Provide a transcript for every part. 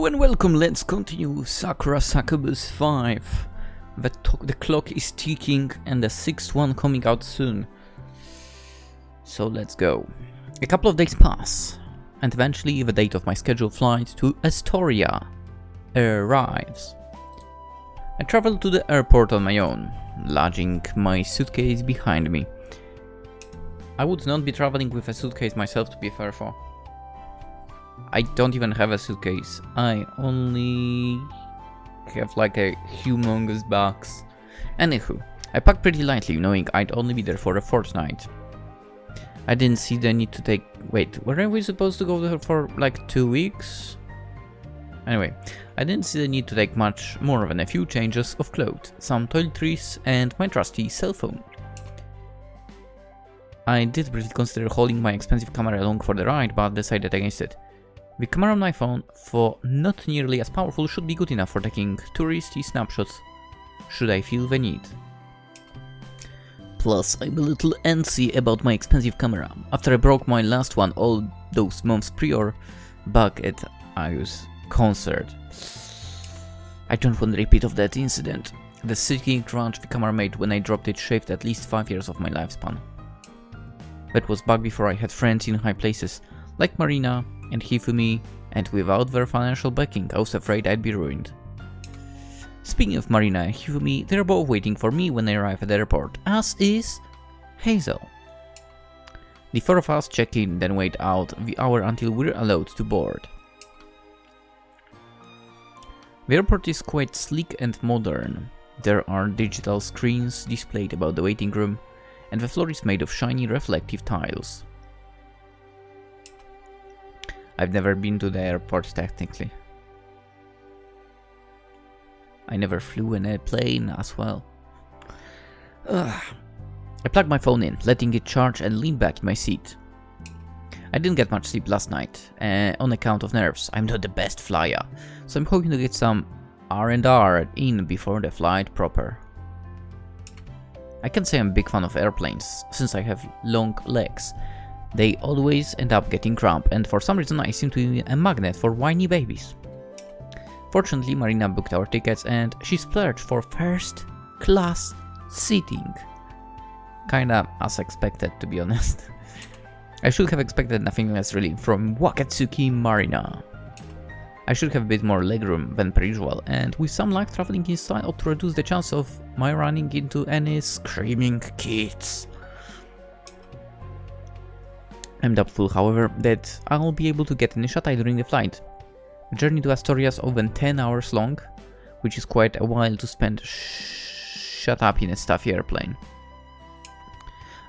Hello and welcome, let's continue Sakura Succubus 5. The clock is ticking and the 6th one coming out soon. So let's go. A couple of days pass, and eventually the date of my scheduled flight to Astoria arrives. I travel to the airport on my own, lugging my suitcase behind me. I would not be traveling with a suitcase myself, to be fair for. I don't even have a suitcase. I only have like a humongous box. Anywho, I packed pretty lightly, knowing I'd only be there for a fortnight. I didn't see the need to take... Wait, weren't we supposed to go there for like 2 weeks? Anyway, I didn't see the need to take much more than a few changes of clothes, some toiletries, and my trusty cell phone. I did briefly consider hauling my expensive camera along for the ride, but decided against it. The camera on my phone, though not nearly as powerful, should be good enough for taking touristy snapshots, should I feel the need. Plus, I'm a little antsy about my expensive camera. After I broke my last one all those months prior, back at Ayu's concert. I don't want a repeat of that incident. The silky crunch the camera made when I dropped it shaved at least 5 years of my lifespan. That was back before I had friends in high places, like Marina and Hifumi, and without their financial backing, I was afraid I'd be ruined. Speaking of Marina and Hifumi, they're both waiting for me when I arrive at the airport, as is Hazel. The four of us check in, then wait out the hour until we're allowed to board. The airport is quite sleek and modern. There are digital screens displayed about the waiting room, and the floor is made of shiny reflective tiles. I've never been to the airport technically. I never flew in a plane as well. I plugged my phone in, letting it charge, and leaned back in my seat. I didn't get much sleep last night, on account of nerves. I'm not the best flyer, so I'm hoping to get some R&R in before the flight proper. I can't say I'm a big fan of airplanes, since I have long legs. They always end up getting cramped, and for some reason I seem to be a magnet for whiny babies. Fortunately, Marina booked our tickets and she splurged for first class seating. Kinda as expected, to be honest. I should have expected nothing less really from Wakatsuki Marina. I should have a bit more legroom than per usual, and with some luck traveling inside ought to reduce the chance of my running into any screaming kids. I'm doubtful, however, that I'll be able to get any shut-eye during the flight. The journey to Astoria is over 10 hours long, which is quite a while to spend shut up in a stuffy airplane.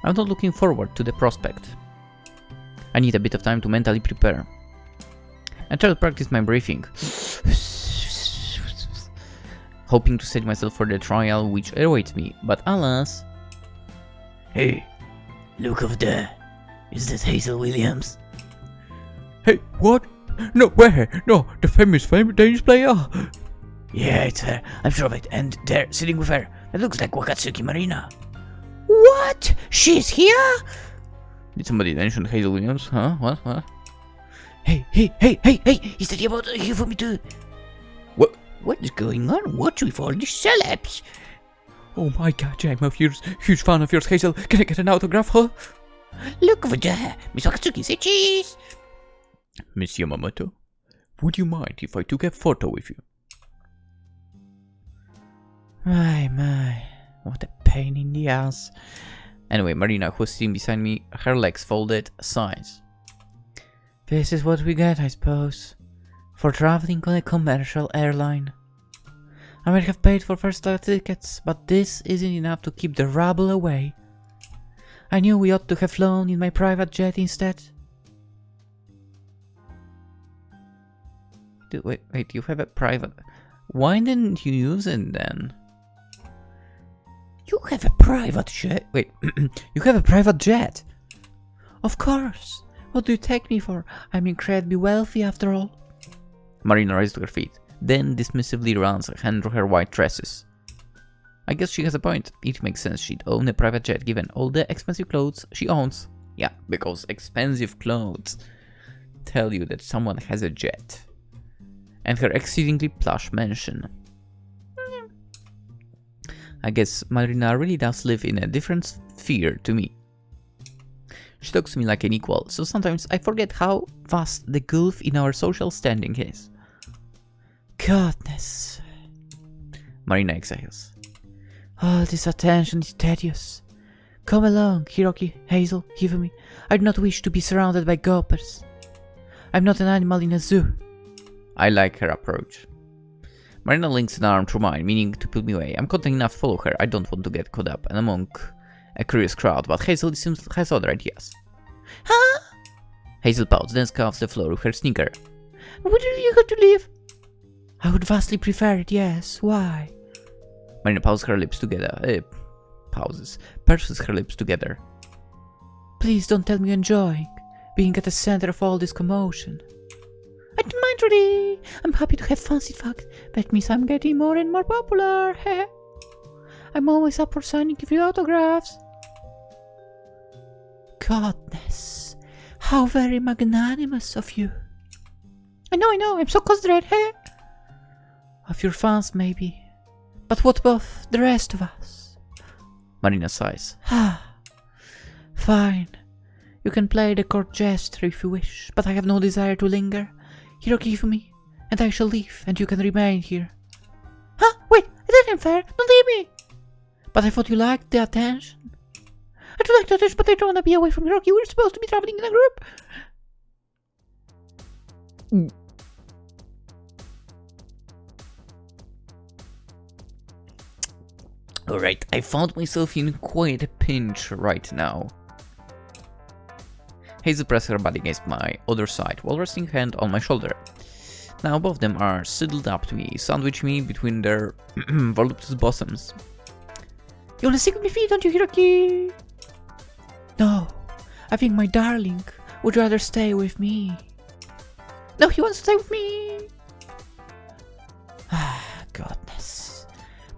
I'm not looking forward to the prospect. I need a bit of time to mentally prepare. I try to practice my breathing, hoping to set myself for the trial which awaits me, but alas... Hey, look over there. Is that Hazel Williams? Hey, what? No, where? No, the famous tennis player? Yeah, it's her. I'm sure of it. And there, sitting with her. That looks like Wakatsuki Marina. What? She's here? Did somebody mention Hazel Williams? Huh? What? Hey! Is that about Hifumi too? What is going on? What's with all these celebs? Oh my god, I'm a huge fan of yours, Hazel. Can I get an autograph, huh? Look over there. Miss Wakatsuki, say cheese. Miss Yamamoto, would you mind if I took a photo with you? My, what a pain in the ass. Anyway, Marina, who's sitting beside me, her legs folded, sighs. This is what we get, I suppose, for traveling on a commercial airline. I might have paid for first-class tickets, but this isn't enough to keep the rabble away. I knew we ought to have flown in my private jet instead. Wait, you have a private... Why didn't you use it then? You have a private jet? Wait, you have a private jet? Of course. What do you take me for? I'm incredibly wealthy after all. Marina raised to her feet, then dismissively runs a hand through her white tresses. I guess she has a point. It makes sense she'd own a private jet given all the expensive clothes she owns. Yeah, because expensive clothes tell you that someone has a jet. and her exceedingly plush mansion. I guess Marina really does live in a different sphere to me. She talks to me like an equal, so sometimes I forget how vast the gulf in our social standing is. Goodness. Marina exhales. All this attention is tedious. Come along, Hiroki, Hazel, Hifumi. I do not wish to be surrounded by gawpers. I'm not an animal in a zoo. I like her approach. Marina links an arm through mine, meaning to pull me away. I'm confident enough to follow her. I don't want to get caught up and among a curious crowd, but Hazel seems has other ideas. Huh? Hazel pouts, then scuffs the floor with her sneaker. Would you have to leave? I would vastly prefer it, yes. Why? Marina purses her lips together. Purses her lips together. Please don't tell me you're enjoying being at the center of all this commotion. I don't mind really. I'm happy to have fancy fucked. That means I'm getting more and more popular. I'm always up for signing a few autographs. Goodness, how very magnanimous of you. I know, I'm so considerate, Of your fans, maybe. But what about the rest of us? Marina sighs. Fine. You can play the court jester if you wish, but I have no desire to linger. Hiroki, Hifumi, and I shall leave, and you can remain here. Wait, that ain't fair. Don't leave me. But I thought you liked the attention. I do like the attention, but I don't want to be away from Hiroki. We're supposed to be traveling in a group. Alright, I found myself in quite a pinch right now. Hazel presses her body against my other side while resting hand on my shoulder. Now both of them are sidled up to me, sandwich me between their voluptuous bosoms. You wanna stick with me feet, don't you, Hiroki? No, I think my darling would rather stay with me. No, he wants to stay with me. Goodness.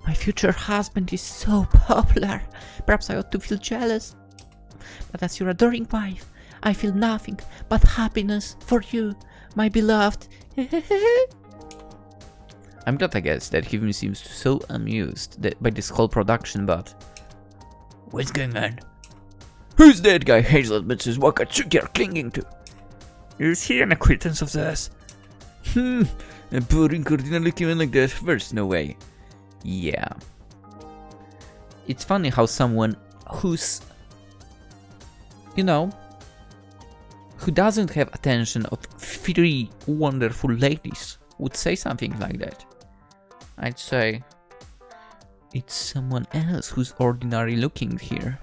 My future husband is so popular. Perhaps I ought to feel jealous. But as your adoring wife, I feel nothing but happiness for you, my beloved. I'm glad, I guess, that Hifumi seems so amused by this whole production, but... What's going on? Who's that guy Hazel admits his Wakatsuki are clinging to? Is he an acquaintance of theirs? A poor incoordinate human like that, there's no way. Yeah. It's funny how someone who's... You know... who doesn't have attention of 3 wonderful ladies would say something like that. I'd say it's someone else who's ordinary looking here.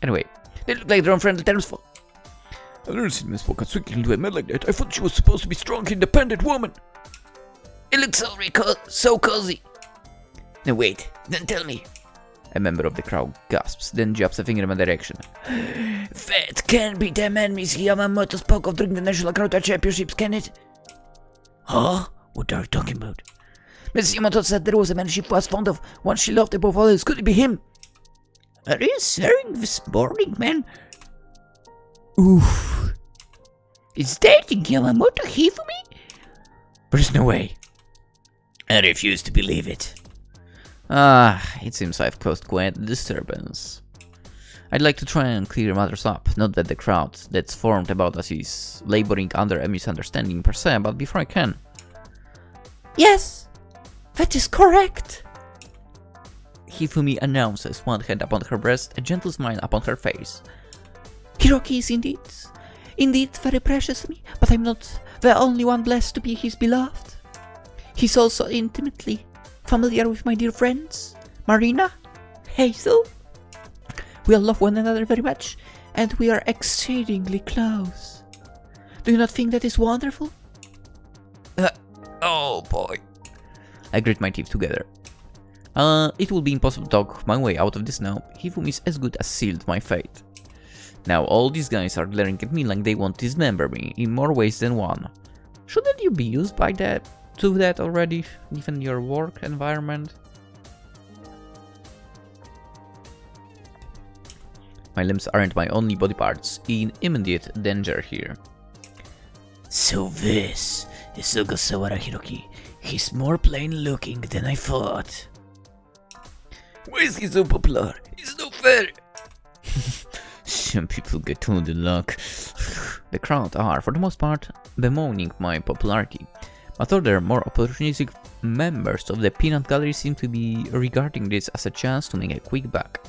Anyway, they look like they're on friendly terms for... I've never seen Miss Wakatsuki into a man like that. I thought she was supposed to be strong, independent woman. It looks so cozy. Now wait, then tell me. A member of the crowd gasps, then jabs a finger in my direction. That can't be the man Miss Yamamoto spoke of during the National Karate Championships, can it? Huh? What are you talking about? Miss Yamamoto said there was a man she was fond of, one she loved above all else. Could it be him? Are you saying this morning, man? Oof. Is that Yamamoto Hifumi? There's no way. I refuse to believe it. It seems I've caused quite a disturbance. I'd like to try and clear matters up, not that the crowd that's formed about us is laboring under a misunderstanding per se, but before I can... Yes! That is correct! Hifumi announces, one hand upon her breast, a gentle smile upon her face. Hiroki is indeed very precious to me, but I'm not the only one blessed to be his beloved. He's also intimately familiar with my dear friends, Marina, Hazel. We all love one another very much, and we are exceedingly close. Do you not think that is wonderful? Oh boy. I grit my teeth together. It will be impossible to talk my way out of this now. Hifumi is as good as sealed my fate. Now all these guys are glaring at me like they want to dismember me in more ways than one. Shouldn't you be used by that? To that already, given your work environment? My limbs aren't my only body parts in immediate danger here. So this The Sugosawara Hiroki. He's more plain looking than I thought. Why is he so popular? It's no fair. Some people get all the luck. The crowd are, for the most part, bemoaning my popularity, but other more opportunistic members of the peanut gallery seem to be regarding this as a chance to make a quick buck.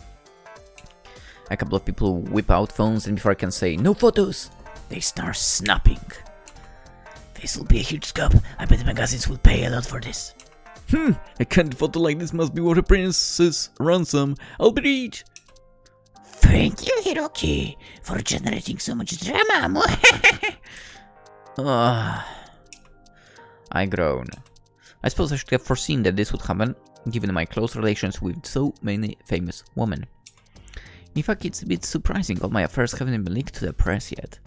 A couple of people whip out phones, and before I can say no photos, they start snapping. This will be a huge scoop. I bet the magazines will pay a lot for this. A candid photo like this must be worth a prince's ransom. I'll be rich. Thank you, Hiroki, for generating so much drama. I groan. I suppose I should have foreseen that this would happen, given my close relations with so many famous women. In fact, it's a bit surprising all my affairs haven't been leaked to the press yet.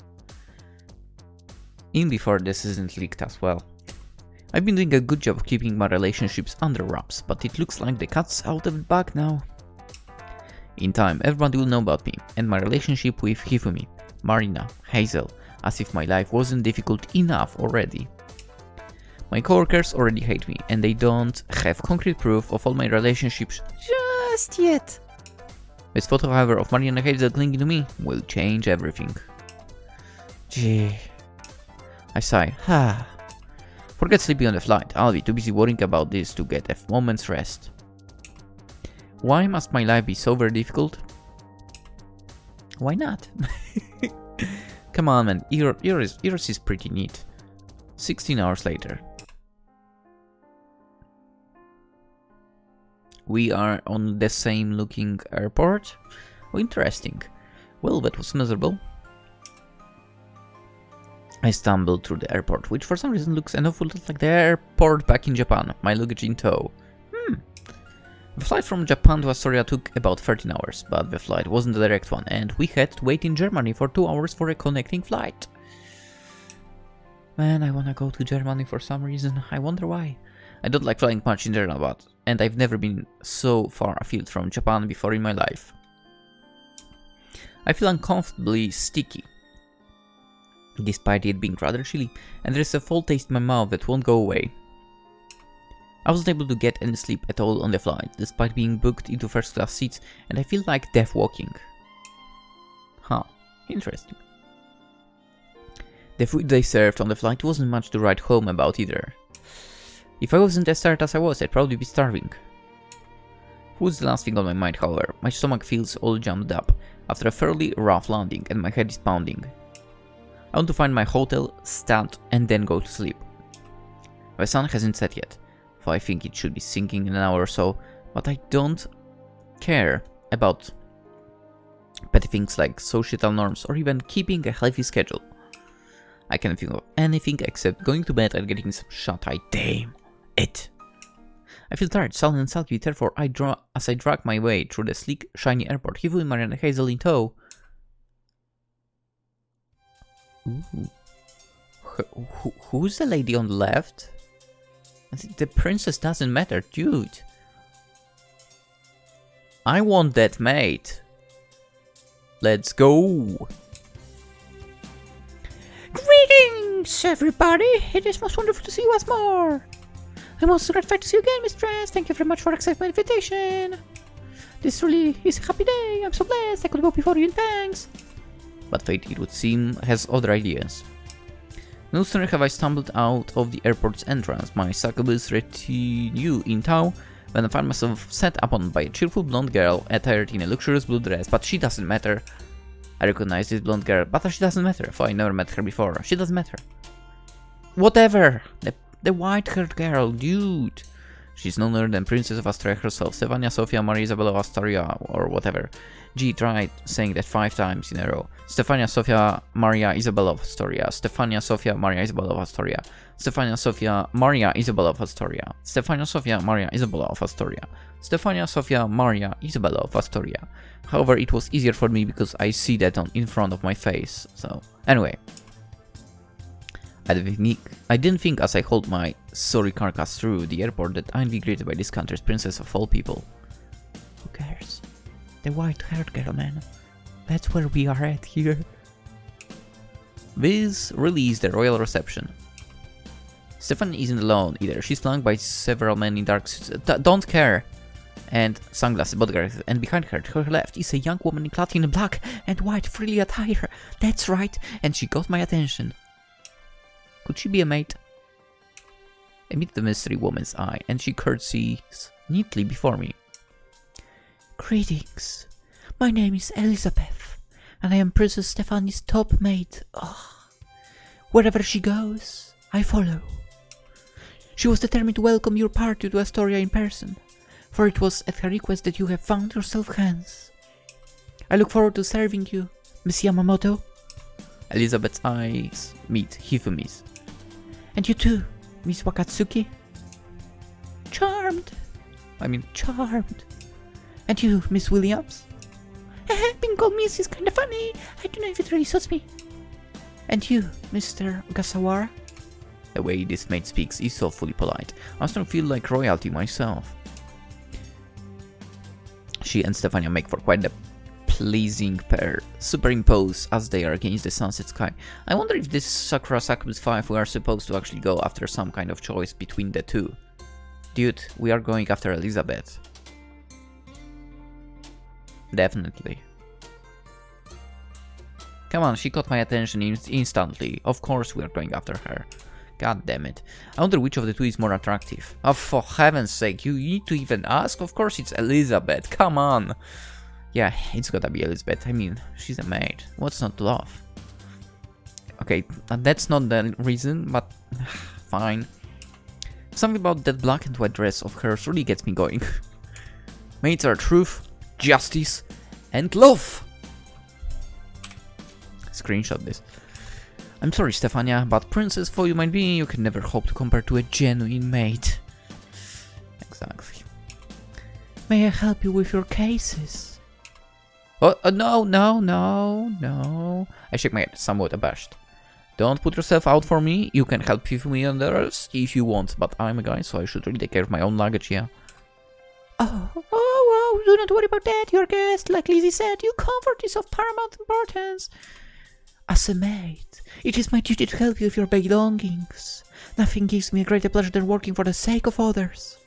Even before this isn't leaked as well. I've been doing a good job of keeping my relationships under wraps, but it looks like the cat's out of the bag now. In time, everybody will know about me, and my relationship with Hifumi, Marina, Hazel, as if my life wasn't difficult enough already. My coworkers already hate me, and they don't have concrete proof of all my relationships just yet. This photo, however, of Marina and Hazel clinging to me will change everything. Gee. I sigh. Forget sleeping on the flight. I'll be too busy worrying about this to get a moment's rest. Why must my life be so very difficult? Why not? Come on, man. Yours is pretty neat. 16 hours later. We are on the same looking airport. Oh, interesting. Well, that was miserable. I stumbled through the airport, which for some reason looks an awful lot like the airport back in Japan, my luggage in tow. The flight from Japan to Astoria took about 13 hours, but the flight wasn't a direct one, and we had to wait in Germany for 2 hours for a connecting flight. Man, I wanna go to Germany for some reason. I wonder why. I don't like flying much in general, and I've never been so far afield from Japan before in my life. I feel uncomfortably sticky, despite it being rather chilly, and there's a foul taste in my mouth that won't go away. I wasn't able to get any sleep at all on the flight, despite being booked into first class seats, and I feel like death walking. Interesting. The food they served on the flight wasn't much to write home about either. If I wasn't as tired as I was, I'd probably be starving. Food's the last thing on my mind, however. My stomach feels all jammed up after a fairly rough landing, and my head is pounding. I want to find my hotel, stand, and then go to sleep. The sun hasn't set yet, though I think it should be sinking in an hour or so, but I don't care about petty things like societal norms or even keeping a healthy schedule. I can't think of anything except going to bed and getting some shut-eye. Damn it! I feel tired, sullen and sulky, therefore as I drag my way through the sleek, shiny airport, Hifumi, Marina, and Hazel in tow. Ooh. Who's the lady on the left? The princess doesn't matter, dude. I want that maid. Let's go. Greetings, everybody. It is most wonderful to see you once more. I'm also gratified to see you again, mistress. Thank you very much for accepting my invitation. This really is a happy day. I'm so blessed I could go before you in thanks. But fate, it would seem, has other ideas. No sooner have I stumbled out of the airport's entrance, my succubus retinue in tow, when I find myself set upon by a cheerful blonde girl attired in a luxurious blue dress, but she doesn't matter. I recognize this blonde girl, but she doesn't matter, for I never met her before. She doesn't matter. Whatever! The white-haired girl, dude! She's none other than Princess of Astoria herself, Stephania Sofia Maria Isabella of Astoria, or whatever. Gee, tried saying that 5 times in a row. Stephania Sofia Maria Isabella of Astoria. Stephania Sofia Maria Isabella of Astoria. Stephania Sofia Maria Isabella of Astoria. Stephania Sofia Maria Isabella of Astoria. Stephania Sofia Maria Isabella of Astoria. However, it was easier for me because I see that in front of my face. So, anyway. I didn't think as I hauled my sorry carcass through the airport that I'd be greeted by this country's princess of all people. Who cares? The white-haired girl, man. That's where we are at here. This really is the royal reception. Stephanie isn't alone either. She's flanked by several men in dark suits. Don't care. And sunglasses, bodyguards, and behind her, to her left, is a young woman clad in black and white frilly attire. That's right, and she got my attention. Could she be a maid? I meet the mystery woman's eye, and she curtsies neatly before me. Greetings. My name is Elizabeth, and I am Princess Stephania's top maid. Oh. Wherever she goes, I follow. She was determined to welcome your party to Astoria in person, for it was at her request that you have found yourself hands. I look forward to serving you, Miss Yamamoto. Elizabeth's eyes meet Hifumi's. And you too, Miss Wakatsuki. Charmed. Charmed. And you, Miss Williams. Being called Miss is kinda funny. I don't know if it really suits me. And you, Mr. Gasawara. The way this maid speaks is so fully polite. I still feel like royalty myself. She and Stephania make for quite a pleasing pair, superimposed as they are against the sunset sky. I wonder if this Sakura Succubus 5 we are supposed to actually go after some kind of choice between the two. Dude, we are going after Elizabeth. Definitely. Come on, she caught my attention instantly. Of course we are going after her. God damn it. I wonder which of the two is more attractive. Oh, for heaven's sake, you need to even ask? Of course it's Elizabeth, come on. Yeah, it's gotta be Elizabeth. I mean, she's a maid. What's not to love? Okay, that's not the reason, but fine. Something about that black and white dress of hers really gets me going. Maids are truth, justice, and love. Screenshot this. I'm sorry, Stephania, but princess though you might be, you can never hope to compare to a genuine maid. Exactly. May I help you with your cases? Oh, no. I shake my head, somewhat abashed. Don't put yourself out for me. You can help Hifumi and others if you want, but I'm a guy, so I should really take care of my own luggage, yeah. Oh, do not worry about that, your guest. Like Lizzie said, your comfort is of paramount importance. As a maid, it is my duty to help you with your belongings. Nothing gives me a greater pleasure than working for the sake of others.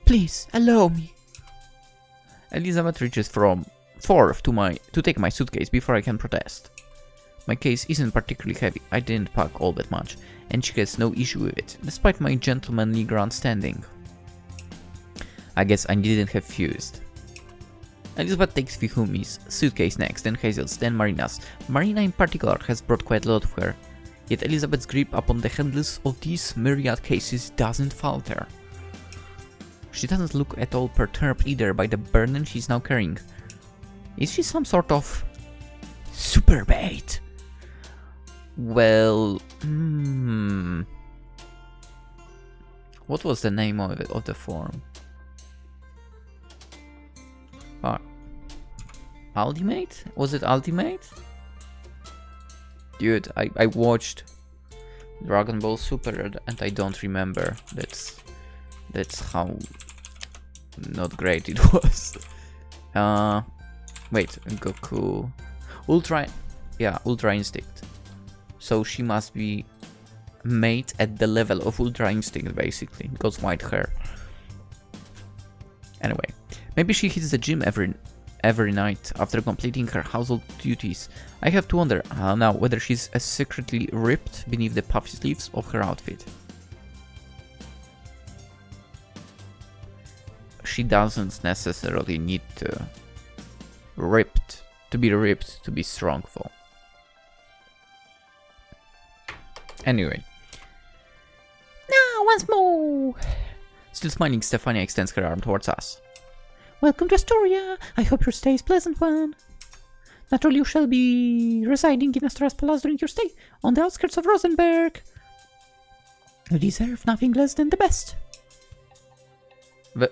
Please, allow me. Elizabeth reaches forth to take my suitcase before I can protest. My case isn't particularly heavy, I didn't pack all that much, and she has no issue with it, despite my gentlemanly grandstanding. I guess I didn't have fused. Elizabeth takes Hifumi's suitcase next, then Hazel's, then Marina's. Marina in particular has brought quite a lot with her, yet Elizabeth's grip upon the handles of these myriad cases doesn't falter. She doesn't look at all perturbed either by the burden she's now carrying. Is she some sort of super maid? Well, what was the name of the form? Fuck. Ultimate? Was it Ultimate? Dude, I watched Dragon Ball Super and I don't remember. That's how not great it was. Wait, Goku. Ultra Instinct. So she must be made at the level of Ultra Instinct, basically, because white hair. Anyway, maybe she hits the gym every night after completing her household duties. I have to wonder now whether she's as secretly ripped beneath the puffy sleeves of her outfit. She doesn't necessarily need to be ripped to be strong though. Anyway. Now, once more! Still smiling, Stephania extends her arm towards us. Welcome to Astoria. I hope your stay is a pleasant one. Naturally, you shall be residing in Astoria's Palace during your stay, on the outskirts of Rosenberg. You deserve nothing less than the best. The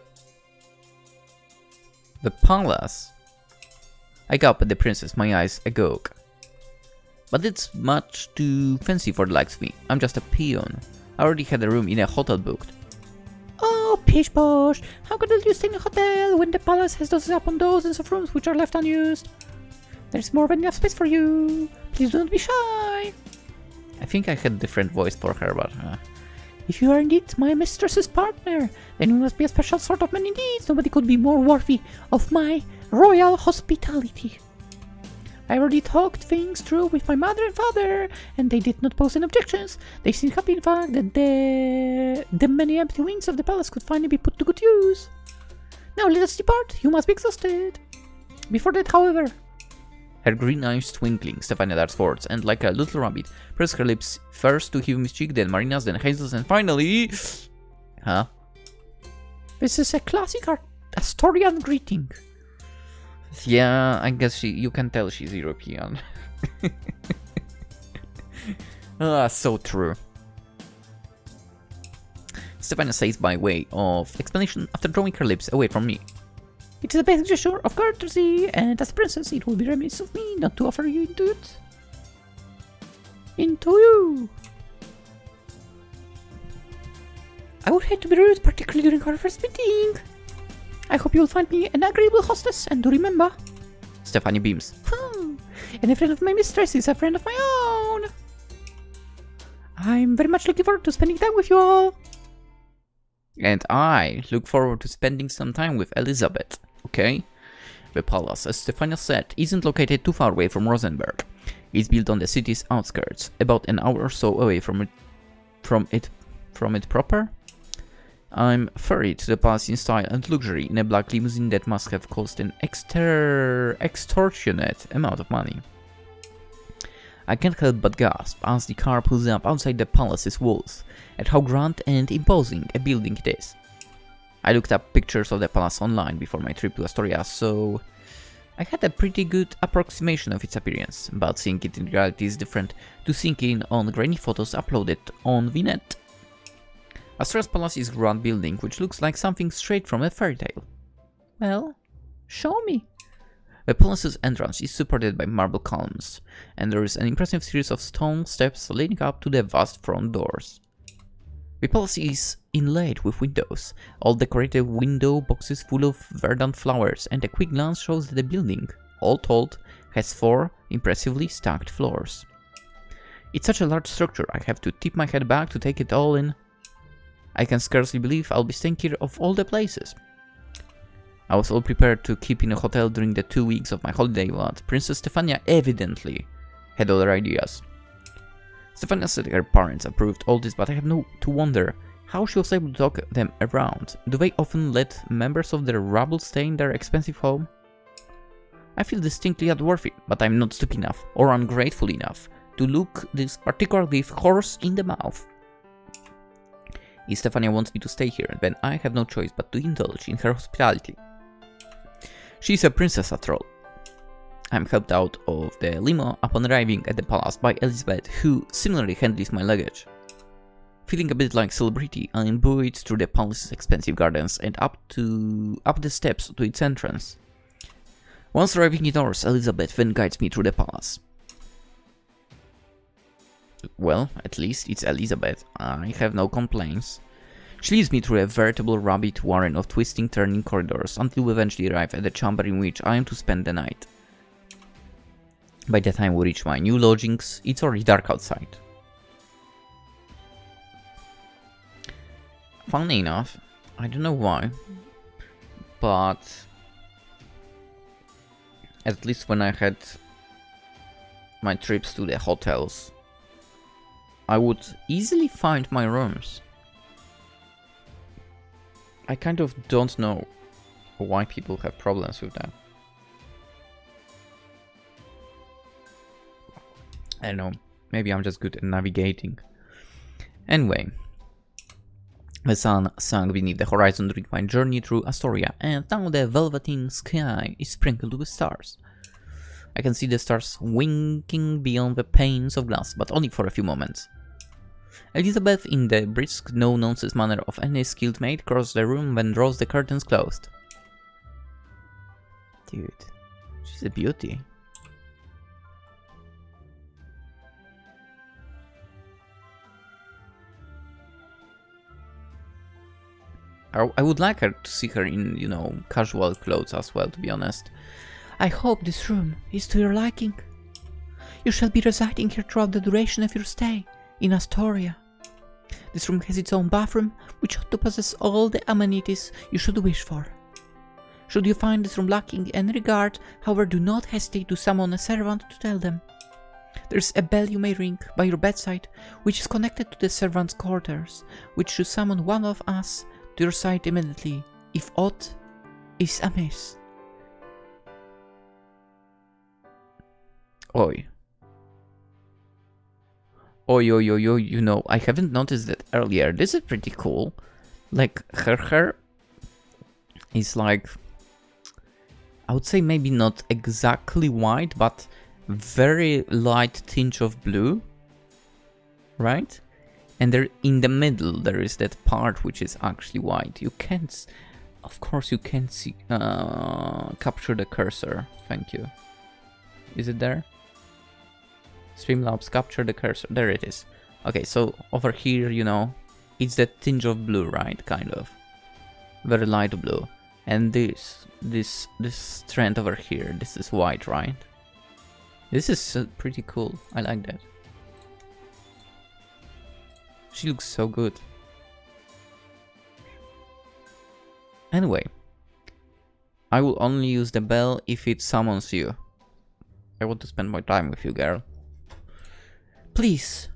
palace? I gape at the princess, my eyes agog. But it's much too fancy for the likes of me. I'm just a peon. I already had a room in a hotel booked. Oh, pish posh! How could you stay in a hotel when the palace has dozens upon dozens of rooms which are left unused? There's more than enough space for you. Please don't be shy. I think I had a different voice for her, but If you are indeed my mistress's partner, then you must be a special sort of man indeed. Nobody could be more worthy of my royal hospitality. I already talked things through with my mother and father, and they did not pose any objections. They seemed happy, in fact, that the many empty wings of the palace could finally be put to good use. Now let us depart. You must be exhausted. Before that, however... Her green eyes twinkling, Stephania darts forwards, and like a little rabbit, presses her lips first to Hifumi's cheek, then Marina's, then Hazel's, and finally... Huh? This is a classic Astorian greeting. Yeah, I guess you can tell she's European. Ah, so true. Stephania says by way of explanation after drawing her lips away from me. It is a basic gesture of courtesy, and as a princess, it would be remiss of me not to offer you into it. Into you! I would hate to be rude, particularly during our first meeting. I hope you will find me an agreeable hostess, and do remember... Stephania beams. And a friend of my mistress is a friend of my own. I'm very much looking forward to spending time with you all. And I look forward to spending some time with Elizabeth, okay? The palace, as Stephania said, isn't located too far away from Rosenberg. It's built on the city's outskirts, about an hour or so away from it proper. I'm ferried to the palace in style and luxury in a black limousine that must have cost an extortionate amount of money. I can't help but gasp as the car pulls up outside the palace's walls at how grand and imposing a building it is. I looked up pictures of the palace online before my trip to Astoria, so I had a pretty good approximation of its appearance, but seeing it in reality is different to seeing it on grainy photos uploaded on the net. Astoria's palace is a grand building which looks like something straight from a fairy tale. Well, show me. The palace's entrance is supported by marble columns, and there is an impressive series of stone steps leading up to the vast front doors. The palace is inlaid with windows, all decorated window boxes full of verdant flowers, and a quick glance shows that the building, all told, has 4 impressively stacked floors. It's such a large structure I have to tip my head back to take it all in. I can scarcely believe I'll be staying here of all the places. I was all prepared to keep in a hotel during the 2 weeks of my holiday, but Princess Stephania evidently had other ideas. Stephania said her parents approved all this, but I have to wonder how she was able to talk them around. Do they often let members of their rabble stay in their expensive home? I feel distinctly unworthy, but I'm not stupid enough or ungrateful enough to look this particular gift horse in the mouth. If Stephania wants me to stay here, then I have no choice but to indulge in her hospitality. She's a princess after all. I'm helped out of the limo upon arriving at the palace by Elizabeth, who similarly handles my luggage. Feeling a bit like a celebrity, I am buoyed through the palace's expensive gardens and up the steps to its entrance. Once arriving indoors, Elizabeth then guides me through the palace. Well, at least it's Elizabeth. I have no complaints. She leads me through a veritable rabbit warren of twisting, turning corridors until we eventually arrive at the chamber in which I am to spend the night. By the time we reach my new lodgings, it's already dark outside. Funnily enough, I don't know why, but at least when I had my trips to the hotels, I would easily find my rooms. I kind of don't know why people have problems with that. I don't know, maybe I'm just good at navigating. Anyway, the sun sank beneath the horizon during my journey through Astoria, and now the velveteen sky is sprinkled with stars. I can see the stars winking beyond the panes of glass, but only for a few moments. Elizabeth, in the brisk, no-nonsense manner of any skilled maid, crosses the room and draws the curtains closed. Dude, she's a beauty. I would like her to see her in, you know, casual clothes as well, to be honest. I hope this room is to your liking. You shall be residing here throughout the duration of your stay in Astoria. This room has its own bathroom, which ought to possess all the amenities you should wish for. Should you find this room lacking in any regard, however, do not hesitate to summon a servant to tell them. There's a bell you may ring by your bedside, which is connected to the servants' quarters, which should summon one of us to your side immediately, if aught is amiss. Oi. Oi, oi, oi, oi, you know, I haven't noticed that earlier. This is pretty cool. Like, her hair is like, I would say maybe not exactly white, but very light tinge of blue, right? And there in the middle there is that part which is actually white. You can't, of course you can't see, capture the cursor. Thank you. Is it there? Streamlabs, capture the cursor. There it is. Okay, so over here, you know, it's that tinge of blue, right? Kind of. Very light blue. And this strand over here, this is white, right? This is pretty cool. I like that. She looks so good. Anyway, I will only use the bell if it summons you. I want to spend my time with you, girl. Please,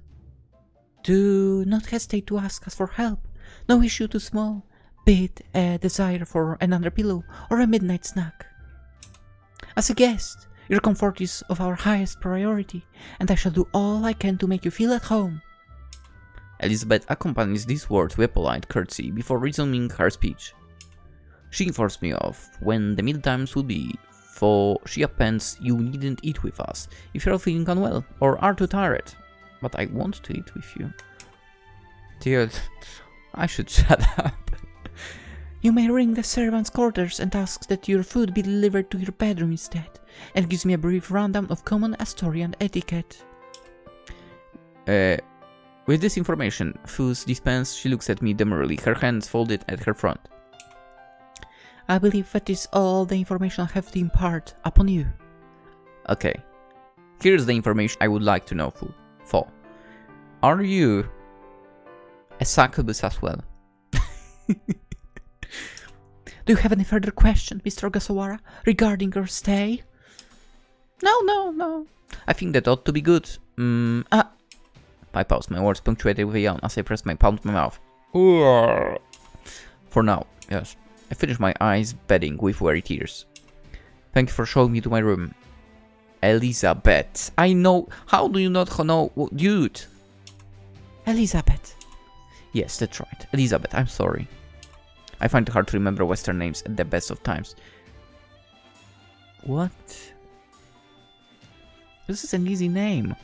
do not hesitate to ask us for help. No issue too small, be it a desire for an underpillow or a midnight snack. As a guest, your comfort is of our highest priority, and I shall do all I can to make you feel at home. Elizabeth accompanies these words with a polite courtesy before resuming her speech. She informs me of when the meal times will be, for she appends you needn't eat with us if you're feeling unwell or are too tired. But I want to eat with you. Dear, I should shut up. You may ring the servants' quarters and ask that your food be delivered to your bedroom instead, and gives me a brief rundown of common Astorian etiquette. With this information, food's dispensed, she looks at me demurely, her hands folded at her front. I believe that is all the information I have to impart upon you. Okay. Here's the information I would like to know, for. Are you a succubus as well? Do you have any further questions, Mr. Ogasawara, regarding your stay? No. I think that ought to be good. I paused, my words punctuated with a yawn as I pressed my palm to my mouth. For now, yes. I finished my eyes bedding with weary tears. Thank you for showing me to my room. Elizabeth. I know. How do you not know? Dude. Elizabeth. Yes, that's right. Elizabeth, I'm sorry. I find it hard to remember Western names at the best of times. What? This is an easy name.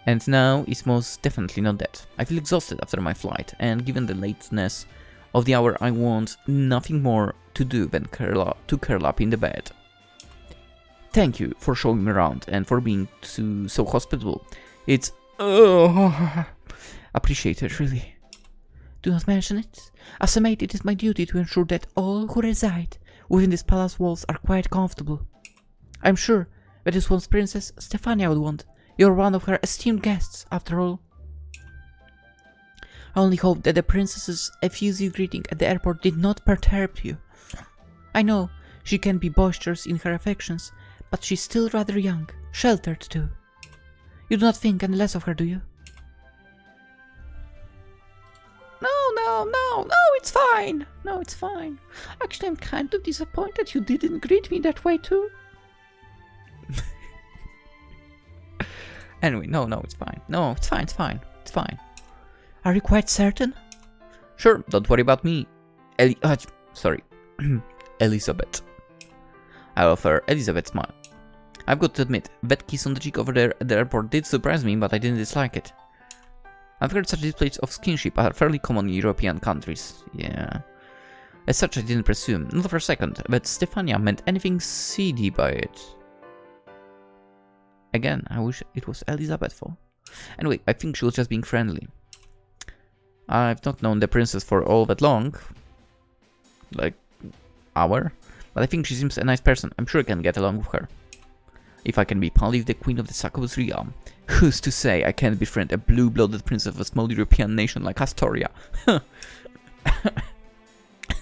And now it's most definitely not that. I feel exhausted after my flight, and given the lateness of the hour, I want nothing more to do than curl up in the bed. Thank you for showing me around and for being so hospitable. It's appreciated, really. Do not mention it. As a maid, it is my duty to ensure that all who reside within this palace walls are quite comfortable. I'm sure that this one's Princess Stephania would want. You're one of her esteemed guests, after all. I only hope that the princess's effusive greeting at the airport did not perturb you. I know she can be boisterous in her affections, but she's still rather young, sheltered too. You do not think any less of her, do you? No, it's fine. No, it's fine. Actually, I'm kind of disappointed you didn't greet me that way too. Anyway, no, it's fine. No, it's fine. Are you quite certain? Sure, don't worry about me. Elizabeth. I offer Elizabeth's smile. I've got to admit, that kiss on the cheek over there at the airport did surprise me, but I didn't dislike it. I've heard such displays of skinship are fairly common in European countries. Yeah. As such, I didn't presume, not for a second, that Stephania meant anything seedy by it. Again, I wish it was Elizabeth for. Anyway, I think she was just being friendly. I've not known the princess for all that long. Like, hour. But I think she seems a nice person. I'm sure I can get along with her. If I can be Polly, the queen of the Succubus realm, who's to say I can't befriend a blue-blooded prince of a small European nation like Astoria?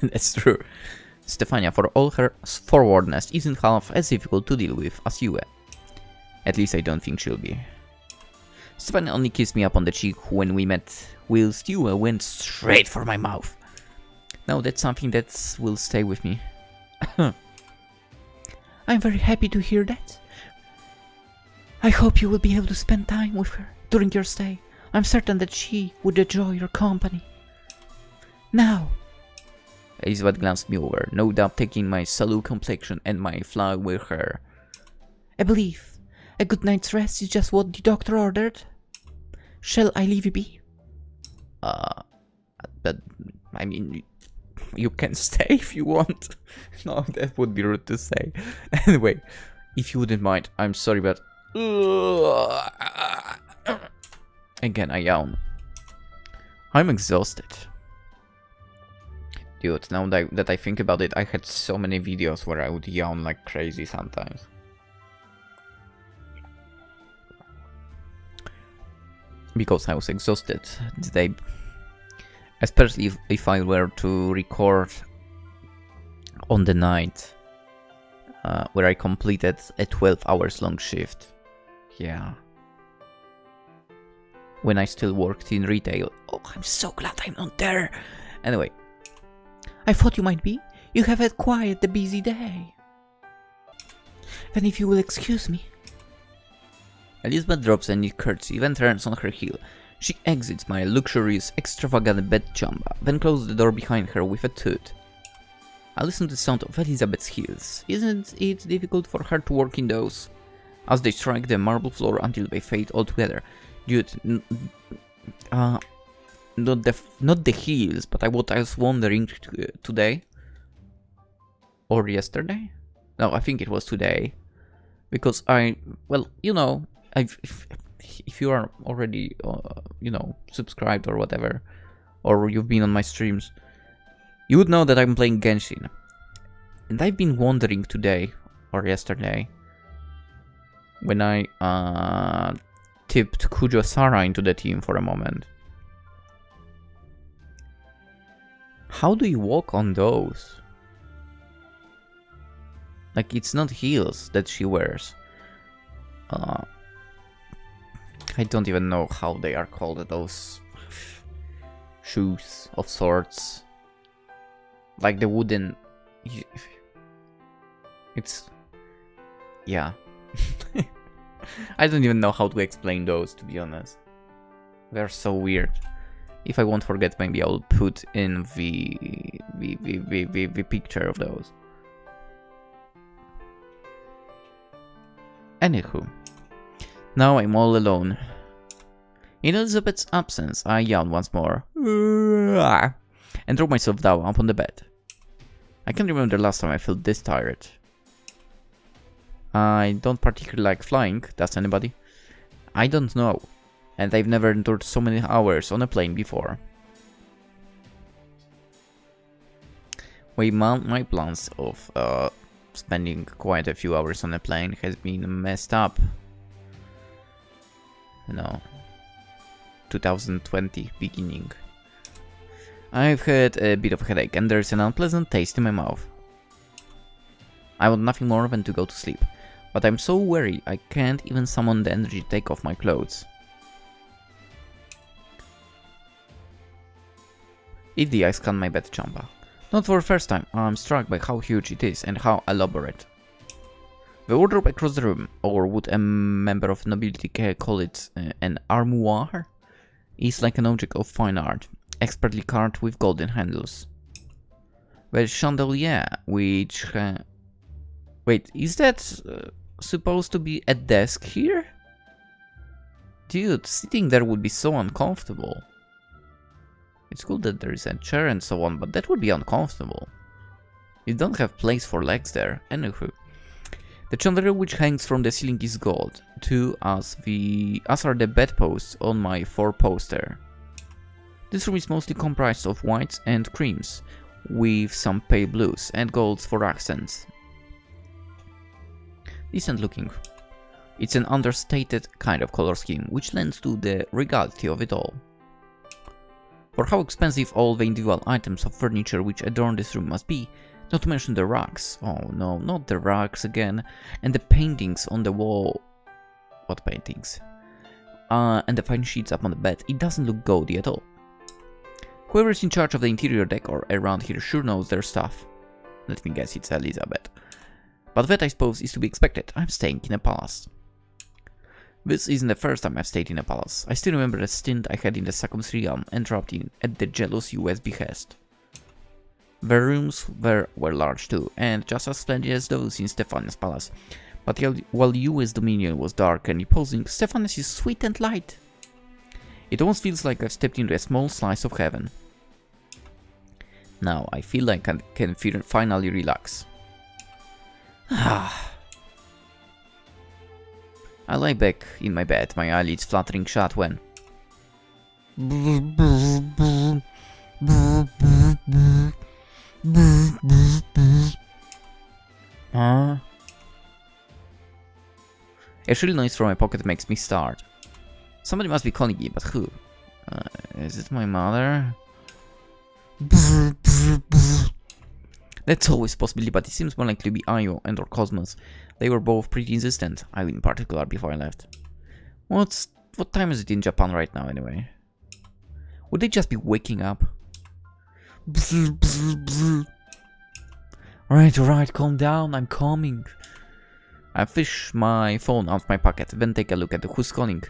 That's true. Stephania, for all her forwardness, isn't half as difficult to deal with as you were. At least I don't think she'll be. Stephania only kissed me up on the cheek when we met, whilst you went straight for my mouth. Now that's something that will stay with me. I'm very happy to hear that. I hope you will be able to spend time with her during your stay. I'm certain that she would enjoy your company. Now, Elizabeth glanced me over, no doubt taking my sallow complexion and my flower hair. I believe a good night's rest is just what the doctor ordered. Shall I leave you be? But, I mean, you can stay if you want. No, that would be rude to say. Anyway, if you wouldn't mind, I'm sorry, but... Again, I yawn. I'm exhausted. Dude, now that I think about it, I had so many videos where I would yawn like crazy sometimes. Because I was exhausted today. Especially if I were to record on the night where I completed a 12 hours long shift. Yeah. When I still worked in retail. Oh, I'm so glad I'm not there. Anyway. I thought you might be. You have had quite a busy day. Then if you will excuse me. Elizabeth drops a neat curtsy, then turns on her heel. She exits my luxurious, extravagant bedchamber, then closes the door behind her with a toot. I listen to the sound of Elizabeth's heels. Isn't it difficult for her to work in those? As they strike the marble floor until they fade altogether. Dude, not the heels, but what I was wondering today. Or yesterday? No, I think it was today. Because well, you know, if you are already, you know, subscribed or whatever, or you've been on my streams, you would know that I'm playing Genshin. And I've been wondering today, or yesterday, when I tipped Kujo Sara into the team for a moment. How do you walk on those? Like, it's not heels that she wears. I don't even know how they are called, those shoes of sorts. Like the wooden... It's... yeah. I don't even know how to explain those, to be honest. They're so weird. If I won't forget, maybe I'll put in the picture of those. Anywho, now I'm all alone. In Elizabeth's absence, I yawn once more and throw myself down upon the bed. I can't remember the last time I felt this tired. I don't particularly like flying, does anybody? I don't know, and I've never endured so many hours on a plane before. My plans of spending quite a few hours on a plane has been messed up. You know, 2020 beginning. I've had a bit of a headache and there's an unpleasant taste in my mouth. I want nothing more than to go to sleep, but I'm so weary I can't even summon the energy to take off my clothes. Indeed, I scan my bedchamber. Not for the first time, I'm struck by how huge it is and how elaborate. The wardrobe across the room, or would a member of nobility call it an armoire, is like an object of fine art, expertly carved with golden handles. The chandelier, which... wait, is that supposed to be a desk here? Dude, sitting there would be so uncomfortable. It's cool that there is a chair and so on, but that would be uncomfortable. You don't have place for legs there. Anywho, the chandelier which hangs from the ceiling is gold, too, as are the bedposts on my 4-poster. This room is mostly comprised of whites and creams, with some pale blues and golds for accents. Decent looking. It's an understated kind of color scheme, which lends to the regality of it all. For how expensive all the individual items of furniture which adorn this room must be, not to mention the rugs, oh no, not the rugs again, and the paintings on the wall. What paintings? And the fine sheets up on the bed, it doesn't look gaudy at all. Whoever is in charge of the interior decor around here sure knows their stuff. Let me guess, it's Elizabeth. But that, I suppose, is to be expected. I'm staying in a palace. This isn't the first time I've stayed in a palace. I still remember the stint I had in the Succubus realm and dropped in at the jealous US behest. The rooms were large too, and just as splendid as those in Stephania's palace. But while US dominion was dark and imposing, Stephania's is sweet and light. It almost feels like I've stepped into a small slice of heaven. Now I feel like I can finally relax. I lie back in my bed, my eyelids fluttering shut when... Huh? A shrill noise from my pocket makes me start. Somebody must be calling me, but who? Is it my mother? That's always a possibility, but it seems more likely to be Ayo and or Cosmos. They were both pretty insistent, Ayo in particular, before I left. What time is it in Japan right now, anyway? Would they just be waking up? Alright, calm down, I'm coming. I fish my phone out of my pocket, then take a look at who's calling.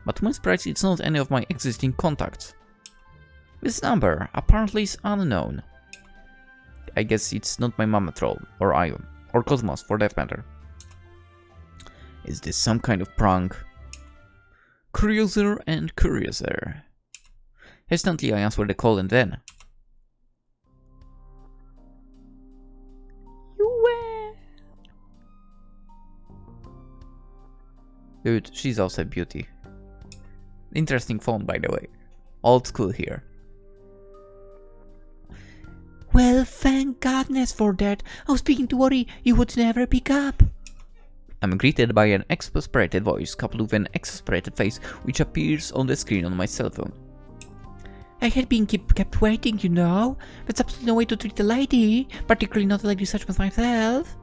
But to my surprise, it's not any of my existing contacts. This number apparently is unknown. I guess it's not my mama troll, or Ayo, or Cosmos for that matter. Is this some kind of prank? Curiouser and curiouser. Hesitantly I answer the call and then... Dude, she's also a beauty. Interesting phone, by the way. Old school here. Well, thank goodness for that. I was beginning to worry you would never pick up. I'm greeted by an exasperated voice coupled with an exasperated face which appears on the screen on my cell phone. I had been kept waiting, you know. That's absolutely no way to treat a lady, particularly not a lady such as myself.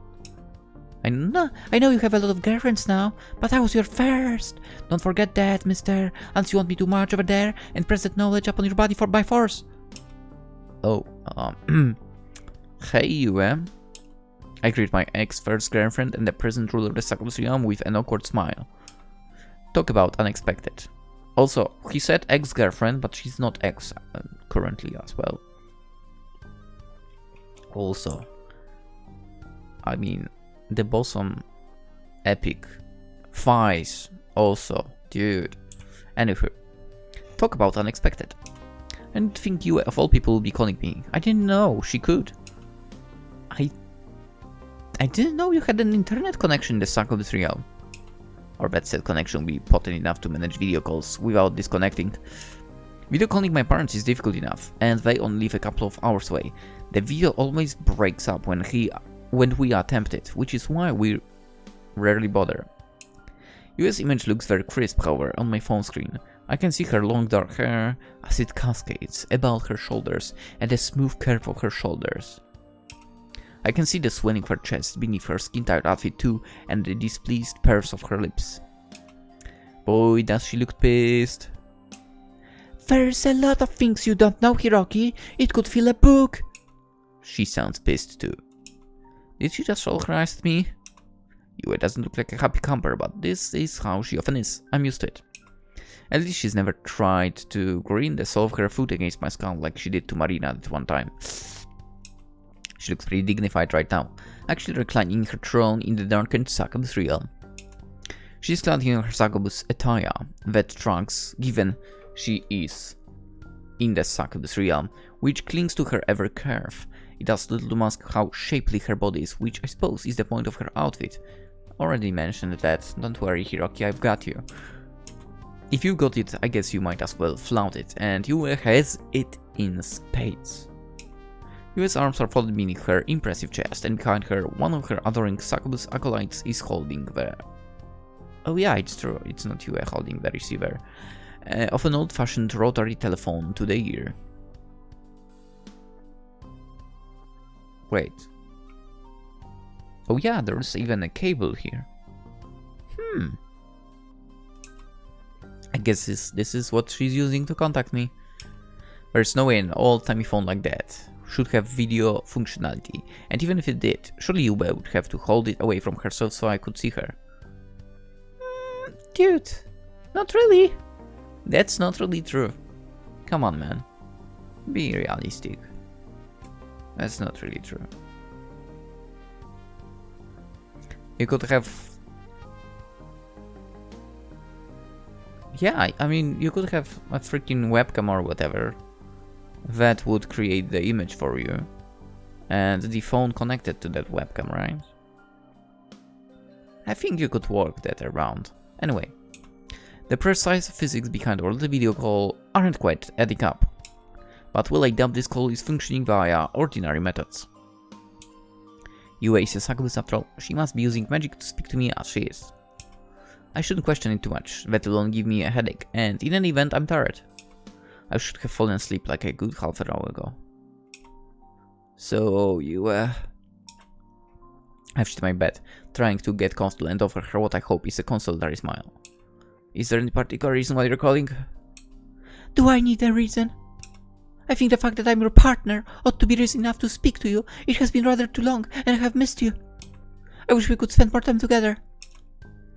I know you have a lot of girlfriends now, but I was your first. Don't forget that, mister, unless you want me to march over there and press that knowledge upon your body by force. Oh, hey, you, I greet my ex-first girlfriend and the present ruler of the Succubus realm with an awkward smile. Talk about unexpected. Also, he said ex-girlfriend, but she's not ex currently as well. Also, I mean, the bosom epic. Fies also, dude. Anywho, talk about unexpected. I didn't think you of all people would be calling me. I didn't know she could. I didn't know you had an internet connection in the Succubus realm. Or that said connection will be potent enough to manage video calls without disconnecting. Video calling my parents is difficult enough, and they only live a couple of hours away. The video always breaks up when we attempt it, which is why we rarely bother. US image looks very crisp, however, on my phone screen. I can see her long dark hair as it cascades about her shoulders and the smooth curve of her shoulders. I can see the swelling of her chest beneath her skin-tight outfit too, and the displeased purse of her lips. Boy, does she look pissed. There's a lot of things you don't know, Hiroki. It could fill a book. She sounds pissed too. Did she just roll her eyes at me? Yue doesn't look like a happy camper, but this is how she often is. I'm used to it. At least she's never tried to grin the sole of her foot against my skull like she did to Marina at one time. She looks pretty dignified right now, actually reclining in her throne in the darkened Succubus realm. She's clad in her Succubus attire, that trunks, given she is in the Succubus realm, which clings to her every curve. It does little to mask how shapely her body is, which I suppose is the point of her outfit. Already mentioned that, don't worry Hiroki, I've got you. If you got it, I guess you might as well flaunt it, and Yue has it in spades. Yue's arms are folded beneath her impressive chest, and behind her, one of her adoring Succubus acolytes is holding the Oh yeah, it's true. It's not you holding the receiver. Of an old-fashioned rotary telephone to the ear. Wait. Oh yeah, there's even a cable here. I guess this is what she's using to contact me. There's no way an old-timey phone like that should have video functionality. And even if it did, surely Yube would have to hold it away from herself so I could see her. Dude, not really. That's not really true. Come on, man. Be realistic. That's not really true. You could have... Yeah, I mean, you could have a freaking webcam or whatever that would create the image for you. And the phone connected to that webcam, right? I think you could work that around. Anyway. The precise physics behind all the video call aren't quite adding up. But will I doubt this call is functioning via ordinary methods? Yue is a succubus after all. She must be using magic to speak to me as she is. I shouldn't question it too much, that will only give me a headache, and in any event I'm tired. I should have fallen asleep like a good half an hour ago. So, I've shit my bed, trying to get comfortable and offer her what I hope is a consolatory smile. Is there any particular reason why you're calling? Do I need a reason? I think the fact that I'm your partner ought to be reason enough to speak to you. It has been rather too long, and I have missed you. I wish we could spend more time together.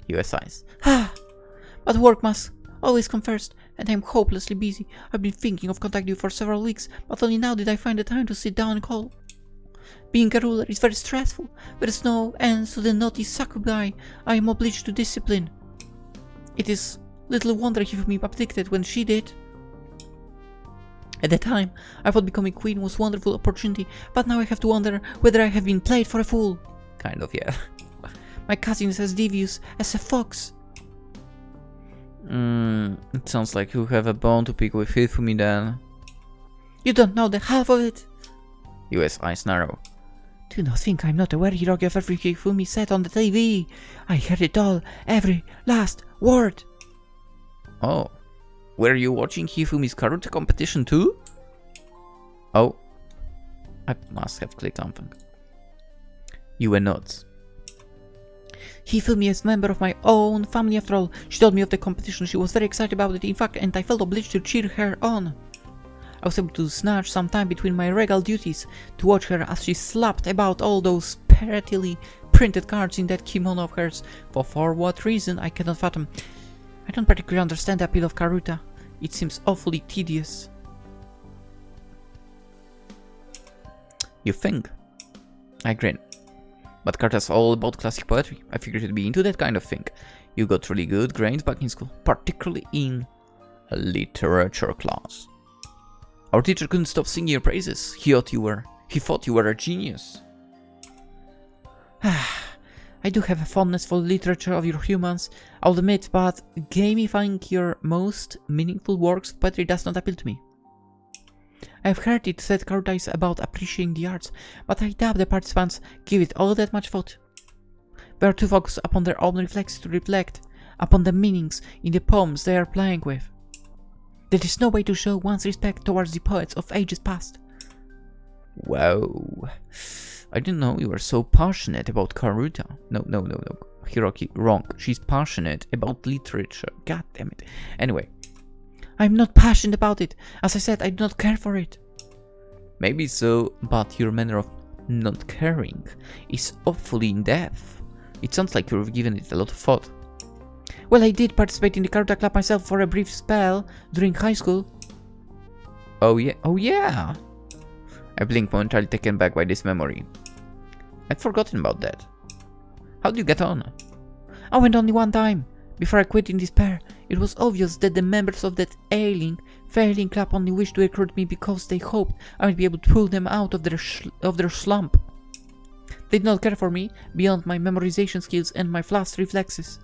Yue sighs. But work must always come first, and I'm hopelessly busy. I've been thinking of contacting you for several weeks, but only now did I find the time to sit down and call. Being a ruler is very stressful. There is no end to the naughty succubi I am obliged to discipline. It is little wonder Hifumi abdicted when she did. At the time, I thought becoming queen was a wonderful opportunity, but now I have to wonder whether I have been played for a fool. Kind of, yeah. My cousin is as devious as a fox. It sounds like you have a bone to pick with Hifumi then. You don't know the half of it. Yue's eyes narrow. Do not think I'm not aware, Hiroki, of every Hifumi said on the TV. I heard it all, every last word. Oh. Were you watching Hifumi's karate competition too? Oh. I must have clicked something. Yue nods. Hifumi is a member of my own family after all. She told me of the competition. She was very excited about it, in fact, and I felt obliged to cheer her on. I was able to snatch some time between my regal duties to watch her as she slapped about all those prettily printed cards in that kimono of hers. For what reason, I cannot fathom. I don't particularly understand the appeal of karuta. It seems awfully tedious. You think? I grin. But karta's all about classic poetry. I figured you'd be into that kind of thing. You got really good grades back in school, particularly in a literature class. Our teacher couldn't stop singing your praises. He thought you were a genius. I do have a fondness for literature of your humans, I'll admit, but gamifying your most meaningful works of poetry does not appeal to me. I've heard it said karuta is about appreciating the arts, but I doubt the participants give it all that much thought. They are too focused upon their own reflexes to reflect upon the meanings in the poems they are playing with. There is no way to show one's respect towards the poets of ages past. Wow. I didn't know you were so passionate about karuta. No. Hiroki, wrong. She's passionate about literature. God damn it. Anyway. I'm not passionate about it. As I said, I do not care for it. Maybe so, but your manner of not caring is awfully in-depth. It sounds like you've given it a lot of thought. Well, I did participate in the karuta club myself for a brief spell during high school. Oh yeah. I blink, momentarily taken back by this memory. I'd forgotten about that. How did you get on? I went only one time. Before I quit in despair, it was obvious that the members of that failing club only wished to recruit me because they hoped I might be able to pull them out of their slump. They did not care for me beyond my memorization skills and my fast reflexes.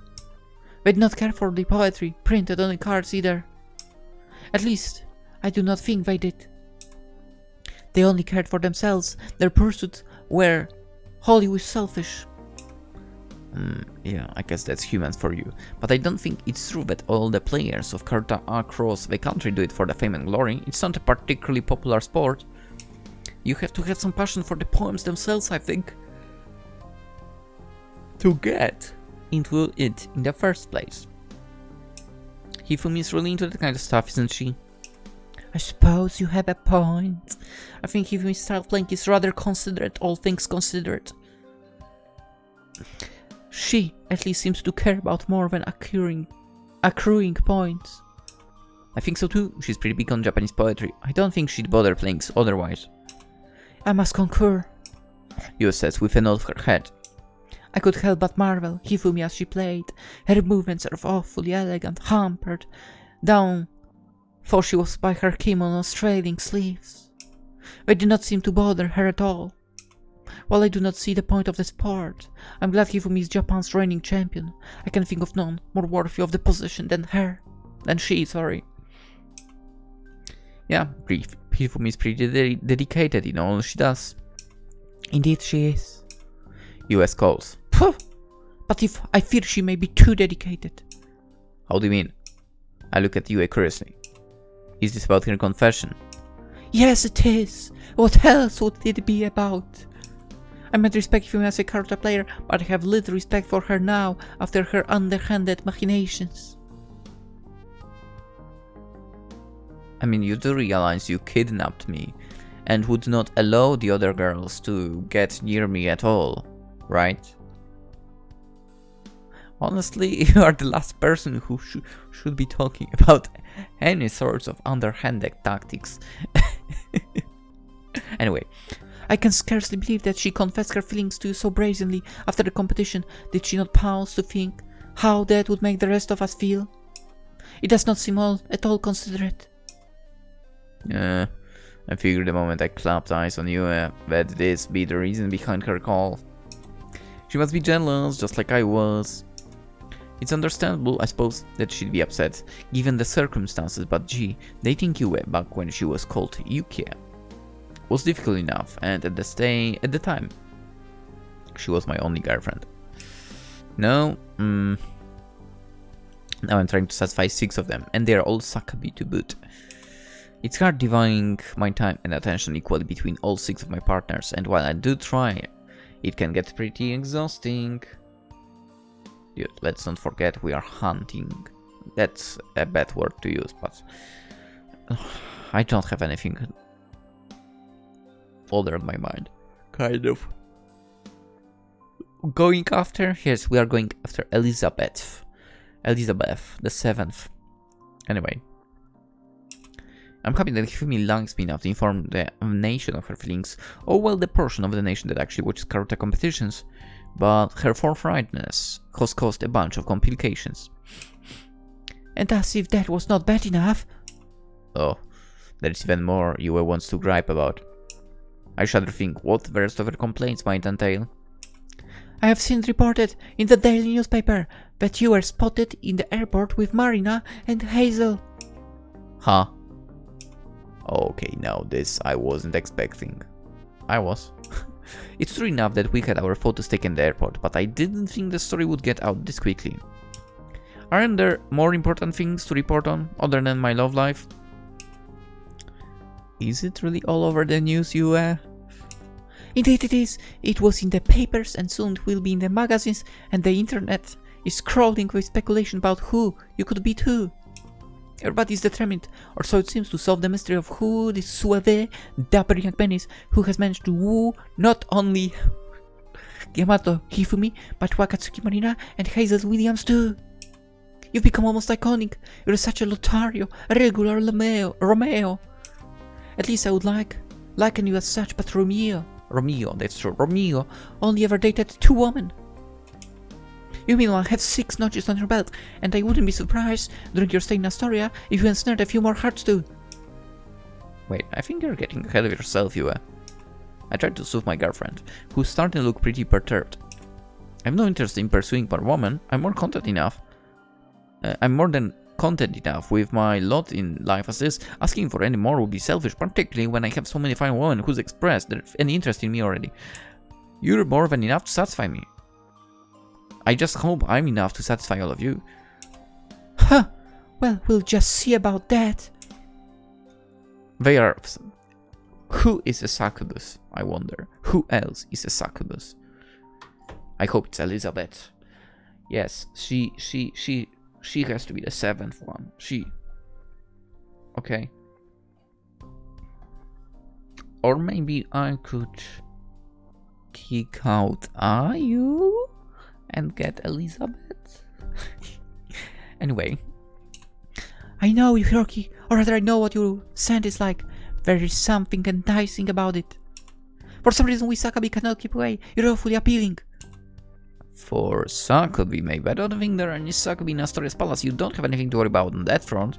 They did not care for the poetry printed on the cards either. At least, I do not think they did. They only cared for themselves. Their pursuits were wholly selfish. Yeah, I guess that's humans for you. But I don't think it's true that all the players of karate across the country do it for the fame and glory. It's not a particularly popular sport. You have to have some passion for the poems themselves, I think, to get into it in the first place. Hifumi is really into that kind of stuff, isn't she? I suppose you have a point. I think Hifumi's style of playing is rather considerate, all things considered. She at least seems to care about more than accruing points. I think so too. She's pretty big on Japanese poetry. I don't think she'd bother playing otherwise. I must concur, Yue says with a nod of her head. I could help but marvel, Hifumi as she played. Her movements are awfully elegant, hampered down, for she was by her kimono's trailing sleeves. They did not seem to bother her at all. While I do not see the point of the sport, I'm glad Hifumi is Japan's reigning champion. I can think of none more worthy of the position than she, sorry. Yeah, Hifumi is pretty dedicated in all she does. Indeed she is. US calls. Phew! But if I fear she may be too dedicated. How do you mean? I look at Yue curiously. Is this about her confession? Yes, it is. What else would it be about? I might respect Hifumi as a karate player, but I have little respect for her now after her underhanded machinations. I mean, you do realize you kidnapped me and would not allow the other girls to get near me at all, right? Honestly, you are the last person who should be talking about any sorts of underhanded tactics. Anyway, I can scarcely believe that she confessed her feelings to you so brazenly after the competition. Did she not pause to think how that would make the rest of us feel? It does not seem at all considerate. I figured the moment I clapped eyes on you that this be the reason behind her call. She must be jealous, just like I was. It's understandable, I suppose, that she'd be upset, given the circumstances, but gee, dating Yue back when she was called Yuki was difficult enough, and at the time, she was my only girlfriend. Now I'm trying to satisfy 6 of them, and they're all Succubus to boot. It's hard dividing my time and attention equally between all 6 of my partners, and while I do try, it can get pretty exhausting. Dude, let's not forget we are hunting. That's a bad word to use, but I don't have anything other on my mind. Kind of. Going after? Yes, we are going after Elizabeth. Elizabeth, the 7th. Anyway. I'm happy that Hifumi likes me enough to inform the nation of her feelings, or well, the portion of the nation that actually watches karate competitions, but her forthrightness has caused a bunch of complications. And as if that was not bad enough... Oh, there's even more Yue wants to gripe about. I shudder think what the rest of her complaints might entail. I have seen reported in the daily newspaper that you were spotted in the airport with Marina and Hazel. Huh? Okay, now this I wasn't expecting. I was. It's true enough that we had our photos taken in the airport, but I didn't think the story would get out this quickly. Aren't there more important things to report on, other than my love life? Is it really all over the news, Yue? Indeed it is. It was in the papers and soon it will be in the magazines, and the internet is crawling with speculation about who you could be too. Everybody is determined, or so it seems, to solve the mystery of who this suave, dapper young man is who has managed to woo not only Yamato Hifumi, but Wakatsuki Marina and Hazel Williams too. You've become almost iconic. You're such a Lothario, a regular Romeo. At least I would liken you as such, but Romeo, that's true, Romeo only ever dated 2 women. You meanwhile have 6 notches on your belt, and I wouldn't be surprised during your stay in Astoria if you ensnared a few more hearts too. Wait, I think you're getting ahead of yourself, Yue. I tried to soothe my girlfriend, who's starting to look pretty perturbed. I have no interest in pursuing one woman. I'm more than content enough with my lot in life as is. Asking for any more would be selfish, particularly when I have so many fine women who's expressed any interest in me already. You're more than enough to satisfy me. I just hope I'm enough to satisfy all of you. Huh. Well, we'll just see about that. They are... Who is a succubus, I wonder? Who else is a succubus? I hope it's Elizabeth. Yes, she has to be the 7th one. Okay. Or maybe I could kick out you and get Elizabeth. Anyway. I know you, Hiroki, or rather I know what your scent is like. There is something enticing about it. For some reason we Sakabi cannot keep away. You're awfully appealing. For Sakabi, maybe. I don't think there are any Sakabi in Astoria's palace. You don't have anything to worry about on that front.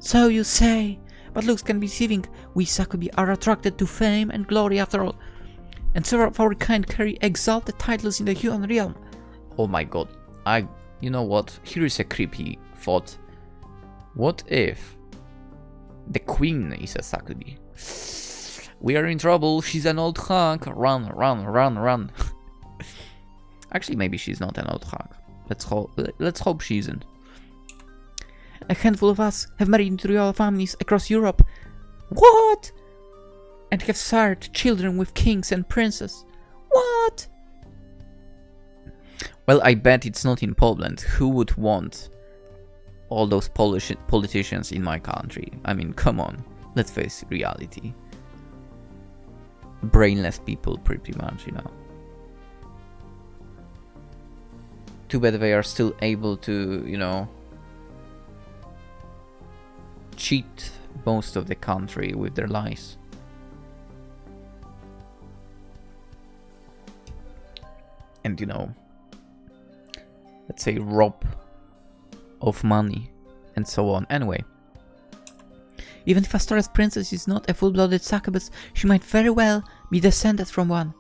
So you say, but looks can be deceiving. We Sakabi are attracted to fame and glory after all. And several of our kind carry exalted titles in the human realm. Oh my god. You know what? Here is a creepy thought. What if the queen is a Sakabi? We are in trouble. She's an old hag. Run, run, run, run. Actually, maybe she's not an old hag. Let's hope she isn't. A handful of us have married into royal families across Europe. What? And have sired children with kings and princes. What? Well, I bet it's not in Poland. Who would want all those Polish politicians in my country? I mean, come on. Let's face reality. Brainless people, pretty much, you know. Too bad they are still able to, you know, cheat most of the country with their lies. And, you know, let's say rob of money and so on. Anyway. Even if Astoria's princess is not a full-blooded succubus, she might very well be descended from one.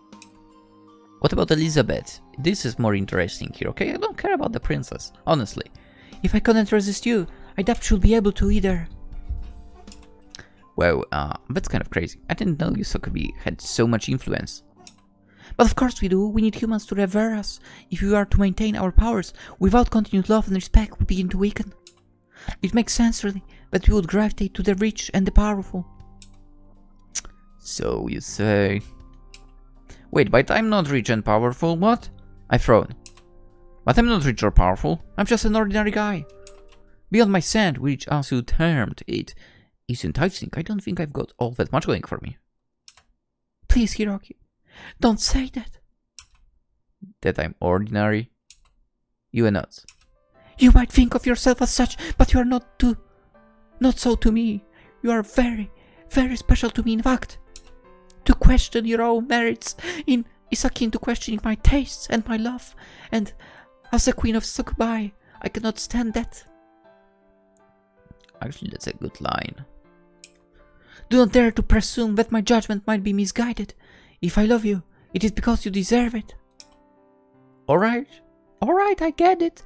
What about Elizabeth? This is more interesting here, okay? I don't care about the princess, honestly. If I couldn't resist you, I doubt she'll be able to either. Well, that's kind of crazy. I didn't know you Sokobi had so much influence. But of course we do. We need humans to revere us. If we are to maintain our powers, without continued love and respect, we begin to weaken. It makes sense, really, that we would gravitate to the rich and the powerful. So you say... Wait, but I'm not rich and powerful, what? I've thrown. But I'm not rich or powerful. I'm just an ordinary guy. Beyond my scent, which as you termed it, is enticing, I don't think I've got all that much going for me. Please, Hiroki, don't say that. That I'm ordinary? You are not. You might think of yourself as such, but you are not so to me. You are very, very special to me, in fact. To question your own merits is akin to questioning my tastes and my love, and as the queen of Succubus, I cannot stand that. Actually, that's a good line. Do not dare to presume that my judgment might be misguided. If I love you, it is because you deserve it. Alright, I get it.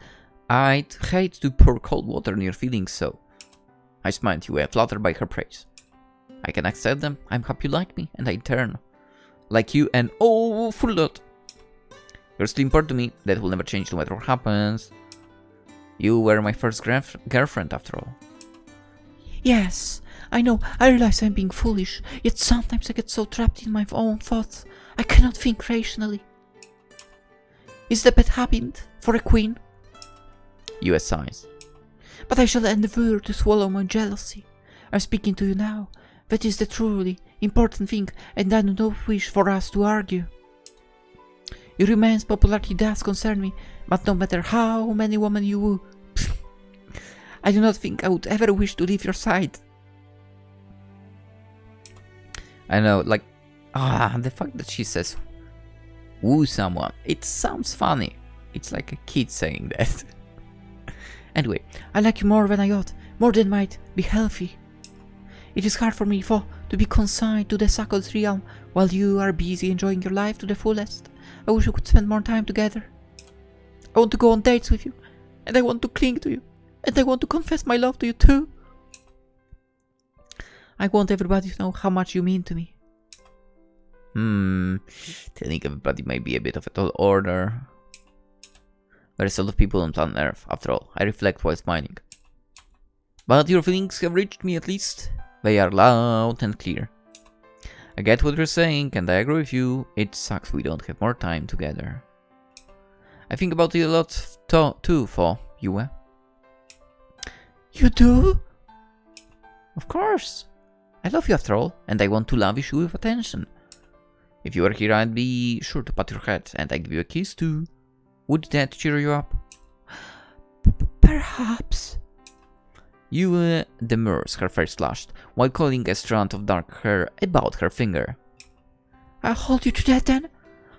I'd hate to pour cold water on your feelings, so I smiled. You were flattered by her praise. I can accept them. I'm happy you like me, and I turn like you, and oh, full lot. You're still important to me. That will never change no matter what happens. You were my first girlfriend, after all. Yes, I know. I realize I'm being foolish. Yet sometimes I get so trapped in my own thoughts, I cannot think rationally. Is the bed happened for a queen? U.S. sighs. But I shall endeavor to swallow my jealousy. I'm speaking to you now. That is the truly important thing, and I do not wish for us to argue. Your immense popularity does concern me, but no matter how many women you woo, I do not think I would ever wish to leave your side. I know, like, the fact that she says woo someone, it sounds funny. It's like a kid saying that. Anyway, I like you more than I ought, more than might be healthy. It is hard for me to be consigned to the Sakura's realm while you are busy enjoying your life to the fullest. I wish we could spend more time together. I want to go on dates with you, and I want to cling to you, and I want to confess my love to you too. I want everybody to know how much you mean to me. Telling everybody may be a bit of a tall order. There's a lot of people on planet Earth, after all. I reflect while smiling. But your feelings have reached me at least. They are loud and clear. I get what you're saying, and I agree with you. It sucks we don't have more time together. I think about it a lot too, for you. You do? Of course. I love you after all, and I want to lavish you with attention. If you were here, I'd be sure to pat your head, and I'd give you a kiss too. Would that cheer you up? Perhaps. Yue demurs, her face flushed, while coiling a strand of dark hair about her finger. I'll hold you to that then.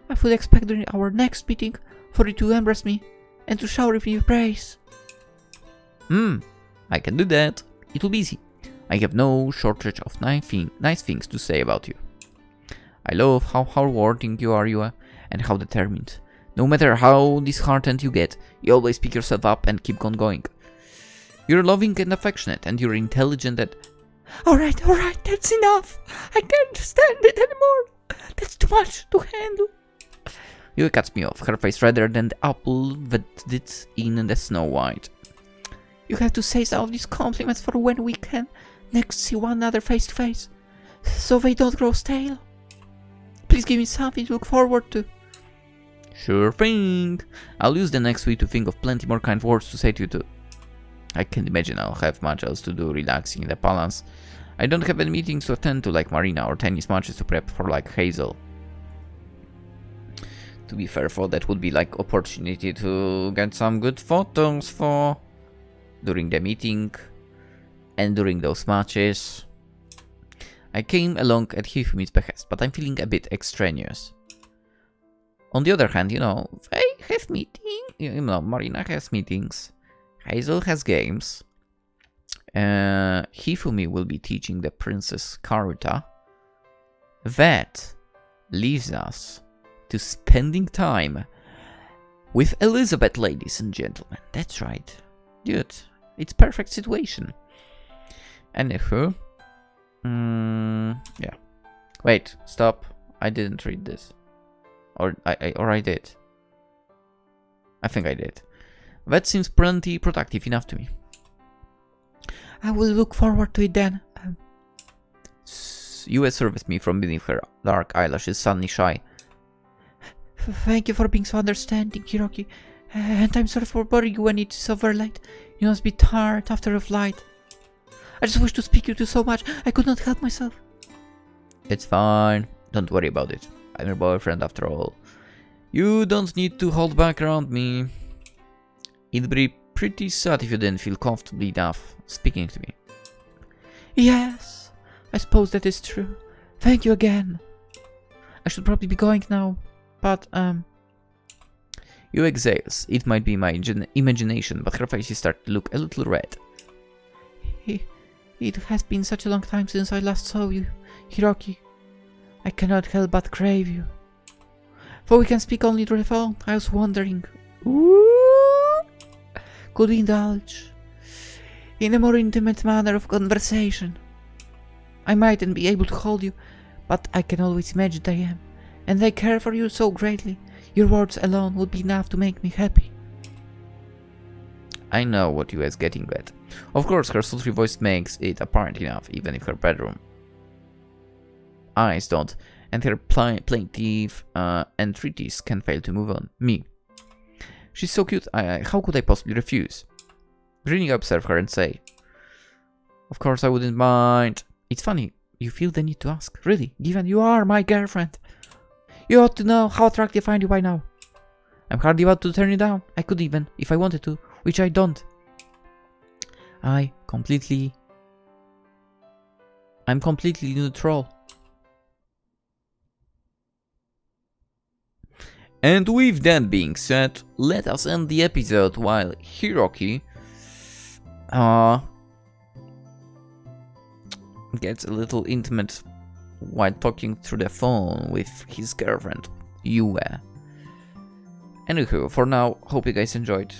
I fully expect during our next meeting for you to embrace me and to shower me with praise. I can do that. It'll be easy. I have no shortage of nice things to say about you. I love how hardworking you are, Yue, and how determined. No matter how disheartened you get, you always pick yourself up and keep on going. You're loving and affectionate, and you're intelligent and... Alright, that's enough. I can't stand it anymore. That's too much to handle. Yue cuts me off, her face redder than the apple that did in the Snow White. You have to say some of these compliments for when we can next see one another face to face, so they don't grow stale. Please give me something to look forward to. Sure thing. I'll use the next week to think of plenty more kind words to say to you too. I can't imagine I'll have much else to do relaxing in the palace. I don't have any meetings to attend to like Marina or tennis matches to prep for like Hazel. To be fair, for that would be like opportunity to get some good photos for during the meeting and during those matches. I came along at Hifumi's behest, but I'm feeling a bit extraneous. On the other hand, they have meetings. Marina has meetings. Hazel has games. Hifumi will be teaching the Princess Karuta. That leaves us to spending time with Elizabeth, ladies and gentlemen. That's right. Dude, it's perfect situation. Anywho. Yeah. Wait, stop. I didn't read this. Or I did. I think I did. That seems plenty productive enough to me. I will look forward to it then. Yue surveyed me from beneath her dark eyelashes, suddenly shy. Thank you for being so understanding, Hiroki. And I'm sorry for bothering you when it's so very late. You must be tired after a flight. I just wish to speak to you so much, I could not help myself. It's fine. Don't worry about it. I'm your boyfriend after all. You don't need to hold back around me. It'd be pretty sad if you didn't feel comfortable enough speaking to me. Yes, I suppose that is true. Thank you again. I should probably be going now, but You exhales. It might be my imagination, but her face started to look a little red. It has been such a long time since I last saw you, Hiroki. I cannot help but crave you. Though we can speak only through the phone, I was wondering, could we indulge in a more intimate manner of conversation? I mightn't be able to hold you, but I can always imagine I am, and I care for you so greatly. Your words alone would be enough to make me happy. I know what you is getting at. Of course, her sultry voice makes it apparent enough, even if her bedroom eyes don't, and her plaintive entreaties can fail to move on me. She's so cute, how could I possibly refuse? Grinning, I observe her and say, of course I wouldn't mind. It's funny, you feel the need to ask, really, given you are my girlfriend. You ought to know how attractive I find you by now. I'm hardly about to turn you down. I could even, if I wanted to, which I don't. I'm completely neutral. And with that being said, let us end the episode while Hiroki gets a little intimate while talking through the phone with his girlfriend, Yue. Anywho, for now, hope you guys enjoyed.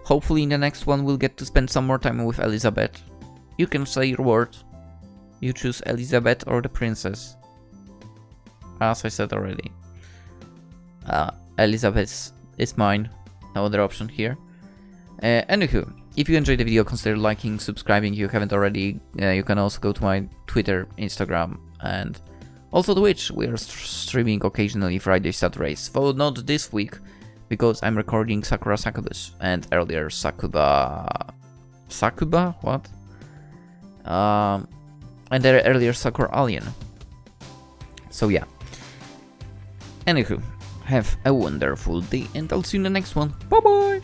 Hopefully in the next one we'll get to spend some more time with Elizabeth. You can say your word. You choose Elizabeth or the princess. As I said already. Elizabeth's It's mine. No other option here. Anywho, if you enjoyed the video, consider liking, subscribing if you haven't already. You can also go to my Twitter, Instagram, and also Twitch. We are streaming occasionally Friday, Saturdays. Though not this week, because I'm recording Sakura Succubus and earlier Sakuba... Sakuba? What? And the earlier Sakura Alien. So yeah. Anywho, have a wonderful day and I'll see you in the next one. Bye bye!